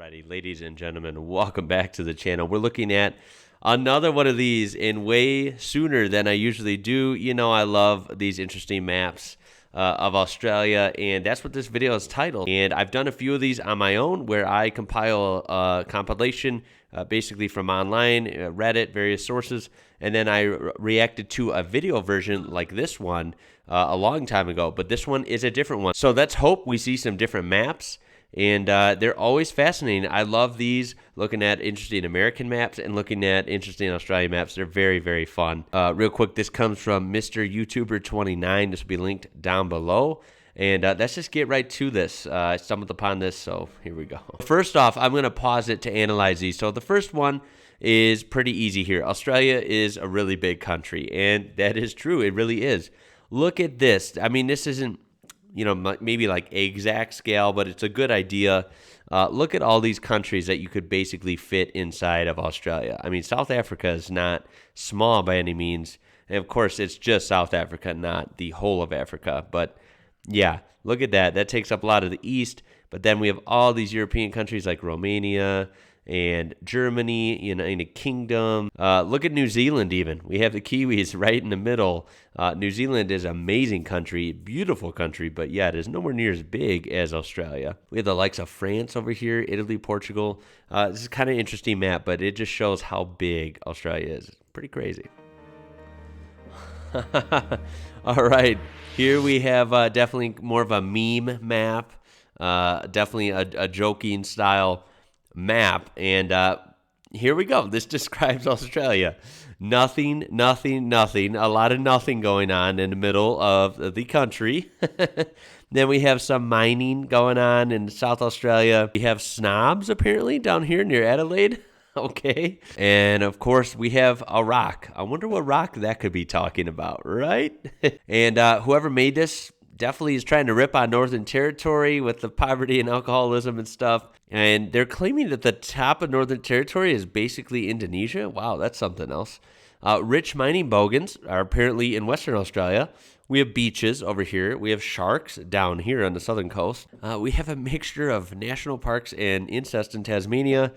Alrighty, ladies and gentlemen, welcome back to the channel. We're looking at another one of these in way sooner than I usually do. You know, I love these interesting maps of Australia, and that's what this video is titled. And I've done a few of these on my own where I compile a compilation basically from online, Reddit, various sources, and then I reacted to a video version like this one a long time ago, but this one is a different one. So let's hope we see some different maps. And they're always fascinating. I love these, looking at interesting American maps and looking at interesting Australian maps. They're very, very fun. Real quick, this comes from Mr. YouTuber 29. This will be linked down below. And let's just get right to this. I stumbled upon this, so here we go. First off, I'm going to pause it to analyze these. So the first one is pretty easy here. Australia is a really big country, and that is true. It really is. Look at this. I mean, this isn't, you know, maybe like exact scale, but it's a good idea. Look at all these countries that you could basically fit inside of Australia. I mean, South Africa is not small by any means. And of course, it's just South Africa, not the whole of Africa. But yeah, look at that. That takes up a lot of the east. But then we have all these European countries like Romania and Germany, United Kingdom. Look at New Zealand even. We have the Kiwis right in the middle. New Zealand is an amazing country, beautiful country, but yeah, it is nowhere near as big as Australia. We have the likes of France over here, Italy, Portugal. This is kind of an interesting map, but it just shows how big Australia is. Pretty crazy. All right, here we have definitely more of a meme map, definitely a joking style map, and here we go. This describes Australia. Nothing, nothing, nothing. A lot of nothing going on in the middle of the country. Then we have some mining going on in South Australia. We have snobs apparently down here near Adelaide. Okay. And of course we have a rock. I wonder what rock that could be talking about, right? And whoever made this definitely is trying to rip on Northern Territory with the poverty and alcoholism and stuff. And they're claiming that the top of Northern Territory is basically Indonesia. Wow, that's something else. Rich mining bogans are apparently in Western Australia. We have beaches over here. We have sharks down here on the southern coast. We have a mixture of national parks and incest in Tasmania.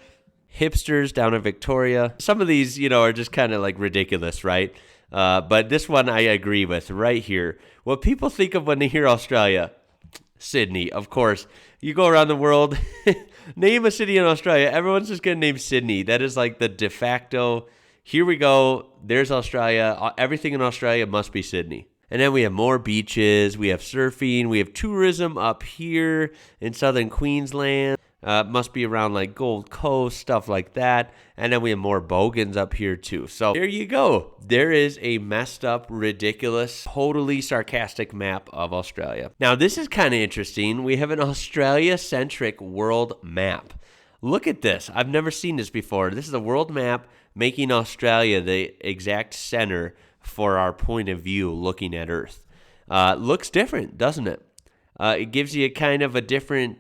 Hipsters down in Victoria. Some of these, are just kind of like ridiculous, right? But this one I agree with right here. What people think of when they hear Australia, Sydney, of course. You go around the world, name a city in Australia, everyone's just going to name Sydney. That is like the de facto, here we go, there's Australia. Everything in Australia must be Sydney. And then we have more beaches, we have surfing, we have tourism up here in southern Queensland. Must be around like Gold Coast, stuff like that. And then we have more bogans up here too. So there you go. There is a messed up, ridiculous, totally sarcastic map of Australia. Now this is kind of interesting. We have an Australia-centric world map. Look at this. I've never seen this before. This is a world map making Australia the exact center for our point of view looking at Earth. Looks different, doesn't it? It gives you a kind of a different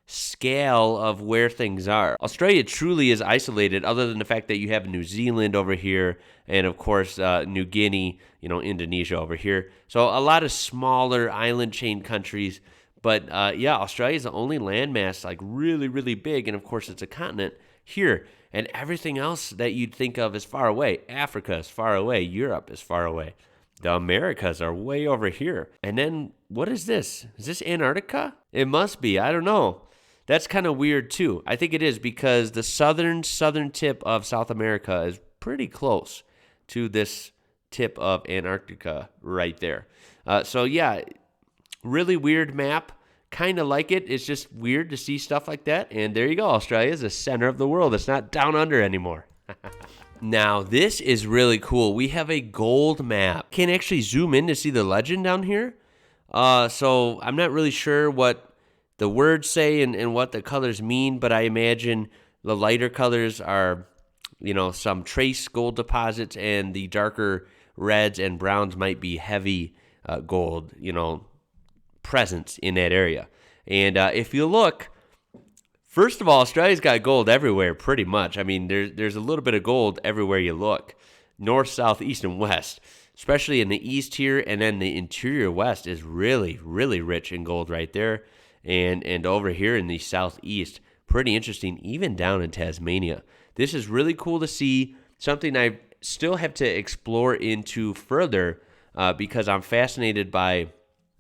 scale of where things are. Australia truly is isolated other than the fact that you have New Zealand over here and of course New Guinea, Indonesia over here. So a lot of smaller island chain countries, but yeah, Australia is the only landmass like really, really big, and of course it's a continent here, and everything else that you'd think of is far away. Africa is far away, Europe is far away. The Americas are way over here. And then what is this? Is this Antarctica? It must be. I don't know. That's kind of weird too. I think it is because the southern tip of South America is pretty close to this tip of Antarctica right there. So yeah, really weird map. Kind of like it. It's just weird to see stuff like that. And there you go. Australia is the center of the world. It's not down under anymore. Now, this is really cool. We have a gold map. Can actually zoom in to see the legend down here. So I'm not really sure what the words say and what the colors mean, but I imagine the lighter colors are, some trace gold deposits, and the darker reds and browns might be heavy gold, presence in that area. And if you look, first of all, Australia's got gold everywhere pretty much. I mean, there's a little bit of gold everywhere you look. North, south, east, and west, especially in the east here, and then the interior west is really, really rich in gold right there. And over here in the southeast, pretty interesting, even down in Tasmania. This is really cool to see, something I still have to explore into further because I'm fascinated by,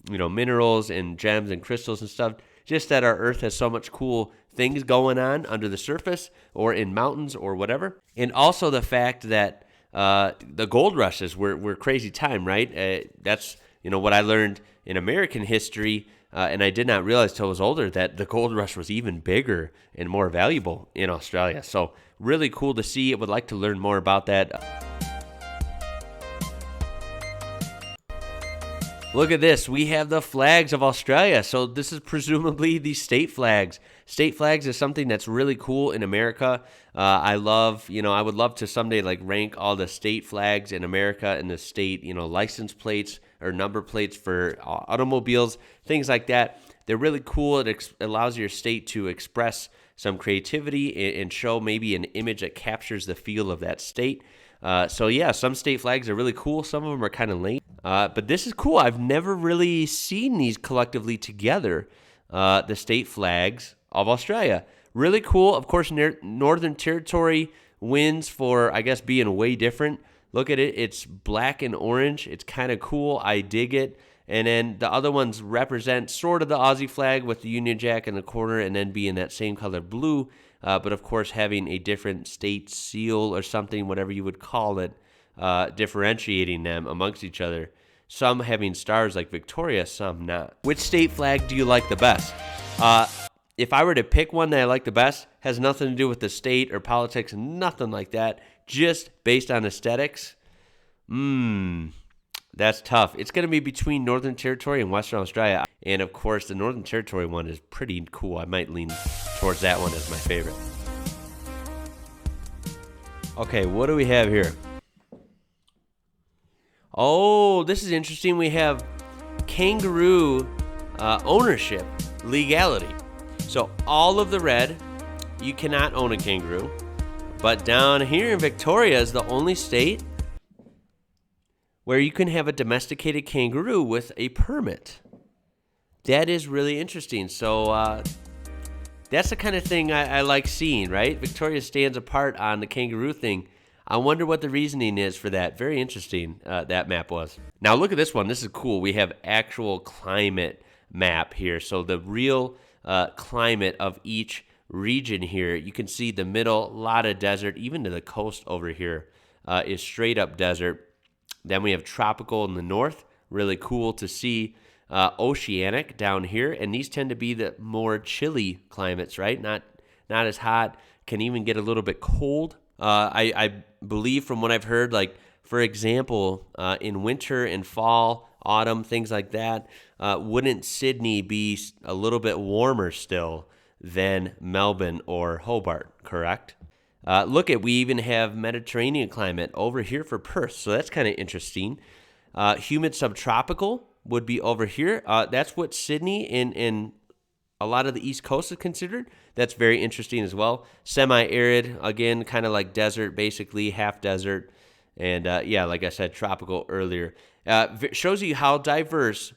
minerals and gems and crystals and stuff. Just that our Earth has so much cool things going on under the surface or in mountains or whatever. And also the fact that the gold rushes were crazy time, right? That's, what I learned in American history, and I did not realize till I was older that the gold rush was even bigger and more valuable in Australia. So really cool to see. I would like to learn more about that. Look at this. We have the flags of Australia. So this is presumably the state flags. State flags is something that's really cool in America. I love, I would love to someday rank all the state flags in America and the state, license plates or number plates for automobiles, things like that. They're really cool. It allows your state to express some creativity and show maybe an image that captures the feel of that state. So yeah, some state flags are really cool. Some of them are kind of lame. But this is cool. I've never really seen these collectively together, the state flags of Australia. Really cool. Of course, Northern Territory wins for, I guess, being way different. Look at it. It's black and orange. It's kind of cool. I dig it. And then the other ones represent sort of the Aussie flag with the Union Jack in the corner and then being that same color blue. But of course, having a different state seal or something, whatever you would call it, differentiating them amongst each other. Some having stars like Victoria, some not. Which state flag do you like the best? If I were to pick one that I like the best, has nothing to do with the state or politics, nothing like that, just based on aesthetics. That's tough. It's going to be between Northern Territory and Western Australia. And of course, the Northern Territory one is pretty cool. I might lean towards that one as my favorite. Okay, what do we have here? Oh, this is interesting. We have kangaroo ownership, legality. So all of the red, you cannot own a kangaroo. But down here in Victoria is the only state where you can have a domesticated kangaroo with a permit. That is really interesting. So that's the kind of thing I like seeing, right? Victoria stands apart on the kangaroo thing. I wonder what the reasoning is for that. Very interesting, that map was. Now look at this one. This is cool. We have actual climate map here. So the real climate of each region here. You can see the middle, a lot of desert. Even to the coast over here is straight up desert. Then we have tropical in the north. Really cool to see. Oceanic down here. And these tend to be the more chilly climates, right? Not as hot. Can even get a little bit cold. I believe from what I've heard, for example, in winter and fall, autumn, things like that, wouldn't Sydney be a little bit warmer still than Melbourne or Hobart, correct? We even have Mediterranean climate over here for Perth, so that's kind of interesting. Humid subtropical would be over here. That's what Sydney and a lot of the East Coast is considered. That's very interesting as well. Semi-arid, again, kind of like desert, basically, half desert. And like I said, tropical earlier. Shows you how diverse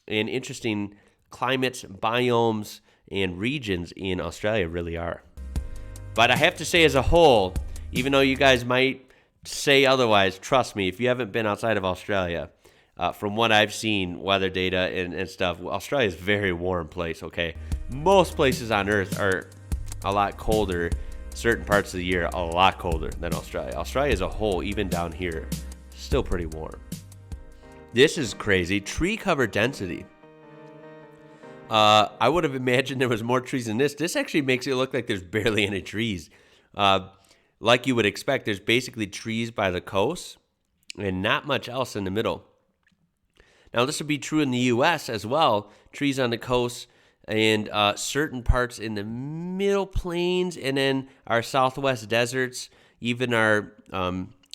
and interesting climates, biomes, and regions in Australia really are. But I have to say as a whole, even though you guys might say otherwise, trust me, if you haven't been outside of Australia, from what I've seen, weather data and stuff, Australia is a very warm place, okay? Most places on Earth are a lot colder, certain parts of the year a lot colder than Australia. Australia as a whole, even down here, still pretty warm. This is crazy. Tree cover density. I would have imagined there was more trees than this. This actually makes it look like there's barely any trees. Like you would expect, there's basically trees by the coast and not much else in the middle. Now, this would be true in the U.S. as well. Trees on the coast and certain parts in the middle plains and then our southwest deserts, even our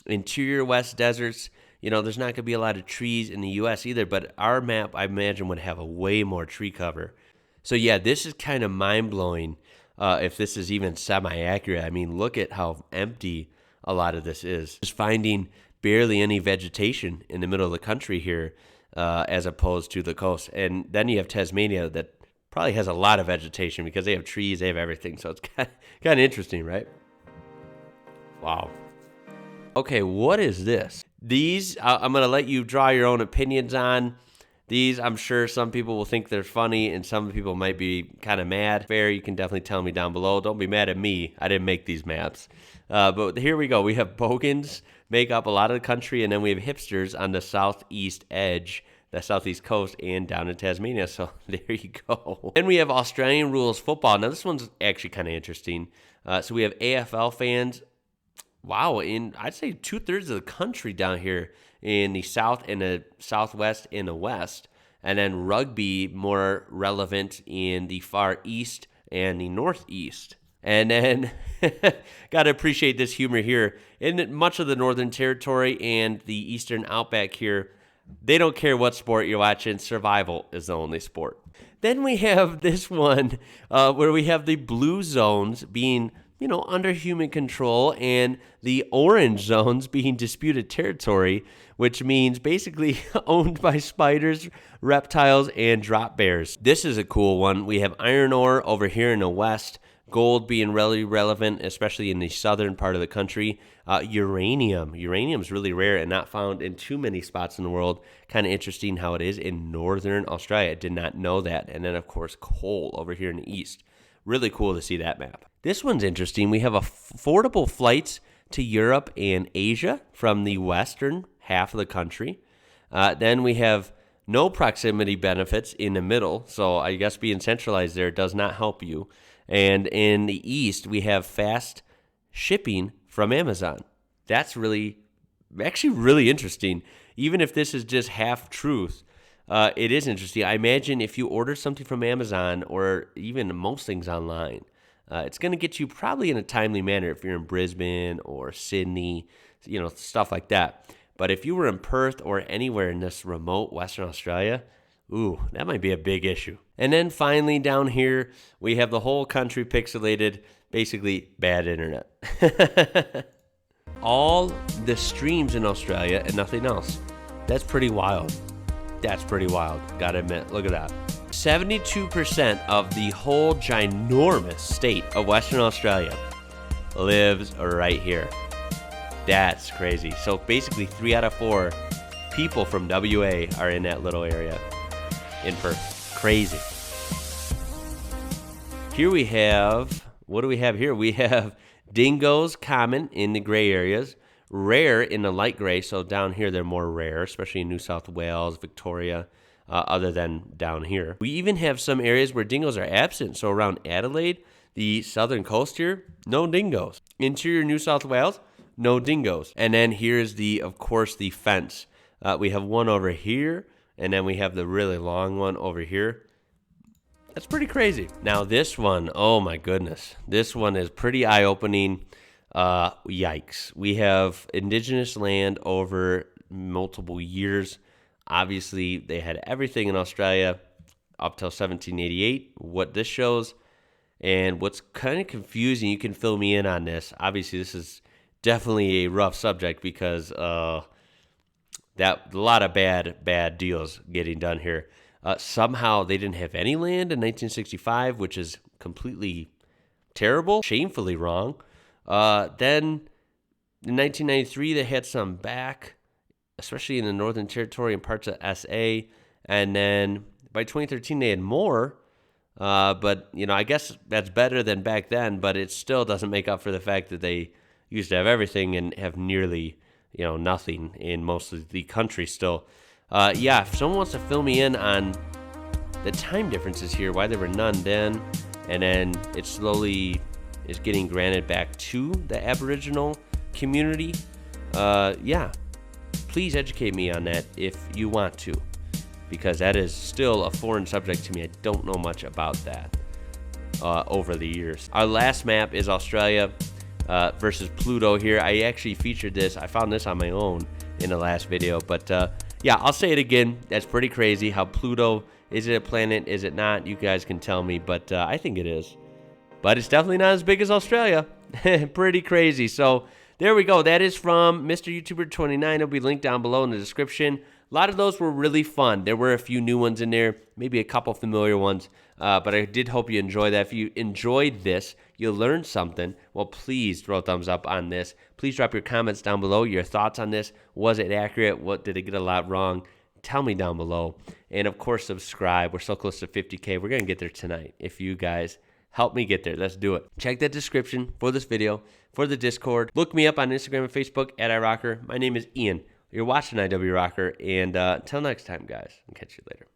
interior west deserts. There's not going to be a lot of trees in the U.S. either, but our map, I imagine, would have a way more tree cover. So, yeah, this is kind of mind-blowing if this is even semi-accurate. I mean, look at how empty a lot of this is. Just finding barely any vegetation in the middle of the country here as opposed to the coast. And then you have Tasmania that probably has a lot of vegetation because they have trees, they have everything. So it's kind of interesting, right? Wow. Okay, what is this? These, I'm going to let you draw your own opinions on. These, I'm sure some people will think they're funny and some people might be kind of mad. Fair, you can definitely tell me down below. Don't be mad at me. I didn't make these maps. But here we go. We have bogans make up a lot of the country, and then we have hipsters on the southeast edge, the southeast coast, and down in Tasmania. So there you go. Then we have Australian rules football. Now this one's actually kind of interesting. So we have AFL fans. Wow, I'd say 2/3 of the country down here in the south and the southwest and the west. And then rugby more relevant in the far east and the northeast. And then, got to appreciate this humor here. In much of the Northern Territory and the Eastern Outback here, they don't care what sport you're watching. Survival is the only sport. Then we have this one where we have the blue zones being, under human control, and the orange zones being disputed territory, which means basically owned by spiders, reptiles, and drop bears. This is a cool one. We have iron ore over here in the west, gold being really relevant, especially in the southern part of the country. Uranium. Uranium is really rare and not found in too many spots in the world. Kind of interesting how it is in northern Australia. I did not know that. And then, of course, coal over here in the east. Really cool to see that map. This one's interesting. We have affordable flights to Europe and Asia from the western half of the country. Then we have no proximity benefits in the middle. So I guess being centralized there does not help you. And in the east, we have fast shipping from Amazon. That's actually really interesting. Even if this is just half truth, it is interesting. I imagine if you order something from Amazon or even most things online, it's going to get you probably in a timely manner if you're in Brisbane or Sydney, stuff like that. But if you were in Perth or anywhere in this remote Western Australia, that might be a big issue. And then finally down here, we have the whole country pixelated, basically bad internet. All the streams in Australia and nothing else. That's pretty wild. Gotta admit, look at that. 72% of the whole ginormous state of Western Australia lives right here. That's crazy. So basically 3 out of 4 people from WA are in that little area in Perth. Crazy. Here we have, what do we have here? We have dingoes common in the gray areas, rare in the light gray. So down here they're more rare, especially in New South Wales, Victoria, other than down here. We even have some areas where dingoes are absent. So around Adelaide, the southern coast here, no dingoes. Interior New South Wales, no dingoes. And then here's of course, the fence. We have one over here, and then we have the really long one over here. That's pretty crazy. Now this one, oh my goodness. This one is pretty eye-opening. Yikes. We have indigenous land over multiple years. Obviously, they had everything in Australia up till 1788, what this shows. And what's kind of confusing, you can fill me in on this. Obviously, this is definitely a rough subject because a lot of bad deals getting done here. Somehow they didn't have any land in 1965, which is completely terrible, shamefully wrong. Then in 1993, they had some back, especially in the Northern Territory and parts of SA. And then by 2013, they had more. But, I guess that's better than back then, but it still doesn't make up for the fact that they used to have everything and have nearly, nothing in most of the country still. If someone wants to fill me in on the time differences here, why there were none then, and then it slowly is getting granted back to the Aboriginal community, please educate me on that if you want to, because that is still a foreign subject to me. I don't know much about that over the years. Our last map is Australia versus Pluto here. I actually featured this. I found this on my own in the last video, but I'll say it again. That's pretty crazy how Pluto, is it a planet? Is it not? You guys can tell me, but I think it is. But it's definitely not as big as Australia. Pretty crazy. So there we go. That is from Mr. YouTuber 29. It'll be linked down below in the description. A lot of those were really fun. There were a few new ones in there, maybe a couple familiar ones, but I did hope you enjoyed that. If you enjoyed this, you learned something, well, please throw a thumbs up on this. Please drop your comments down below, your thoughts on this. Was it accurate? What did it get a lot wrong? Tell me down below. And, of course, subscribe. We're so close to 50K. We're going to get there tonight if you guys help me get there. Let's do it. Check that description for this video, for the Discord. Look me up on Instagram and Facebook at IWrocker. My name is Ian. You're watching IWrocker, and until next time, guys, I'll catch you later.